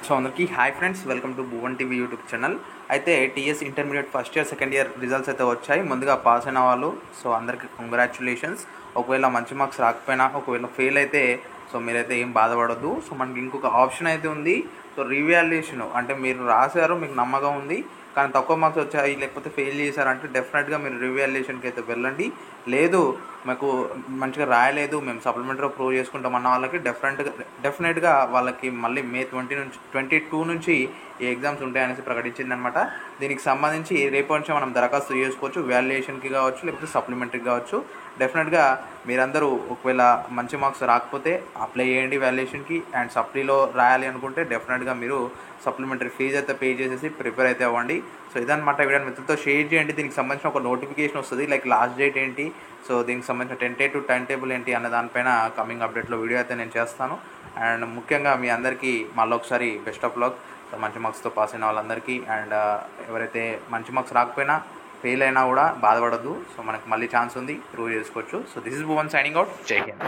So అందరికీ hi friends, welcome to Bhuvan TV YouTube channel. అయితే TS intermediate first year second year results అయితే వచ్చాయి. ముందుగా పాస్ అయిన వాళ్ళు సో అందరికీ కంగ్రాచులేషన్స్. ఒకవేళ మంచి మార్క్స్ రాకపోయినా, ఒకవేళ ఫెయిల్ అయితే సో మీరైతే ఏం బాధపడొద్దు. సో మనకి ఇంకొక ఆప్షన్ అయితే ఉంది. సో రీవాల్యుయేషన్ అంటే మీరు రాశారు, మీకు నమ్మకం ఉంది, కానీ తక్కువ మార్క్స్ వచ్చాయి లేకపోతే ఫెయిల్ చేశారంటే డెఫినెట్గా మీరు రీవాల్యుయేషన్కి అయితే వెళ్ళండి. లేదు మాకు మంచిగా రాయలేదు, మేము సప్లిమెంటరీ ప్రూవ్ చేసుకుంటాం అన్న వాళ్ళకి డెఫినెట్గా వాళ్ళకి మళ్ళీ మే 22 నుంచి ఈ ఎగ్జామ్స్ ఉంటాయనేసి ప్రకటించిందనమాట. దీనికి సంబంధించి రేపటి నుంచి మనం దరఖాస్తు చేసుకోవచ్చు, వాల్యుయేషన్కి కావచ్చు లేకపోతే సప్లిమెంటరీకి కావచ్చు. డెఫినెట్గా మీరందరూ ఒకవేళ మంచి మార్క్స్ రాకపోతే అప్లై చేయండి వాల్యుయేషన్కి, అండ్ సప్లీలో రాయాలి అనుకుంటే డెఫినెట్గా మీరు సప్లిమెంటరీ ఫీజు అయితే పే చేసేసి ప్రిపేర్ అయితే అవ్వండి. సో ఇదన్నమాట. వీడియోని మిత్రులతో షేర్ చేయండి. దీనికి సంబంధించిన ఒక నోటిఫికేషన్ వస్తుంది, లైక్ లాస్ట్ డేట్ ఏంటి, సో దీనికి సంబంధించిన టెంటేటివ్ టైం టేబుల్ ఏంటి అనే దానిపైన కమింగ్ అప్డేట్లో వీడియో అయితే నేను చేస్తాను. అండ్ ముఖ్యంగా మీ అందరికీ మళ్ళీ ఒకసారి బెస్ట్ ఆఫ్ లక్. సో మంచి మార్క్స్తో పాస్ అయిన వాళ్ళందరికీ, అండ్ ఎవరైతే మంచి మార్క్స్ రాకపోయినా ఫెయిల్ అయినా కూడా బాధపడద్దు. సో మనకు మళ్ళీ ఛాన్స్ ఉంది, ప్రూవ్ చేసుకోవచ్చు. So this is Bhuvan signing out. జై హింద్.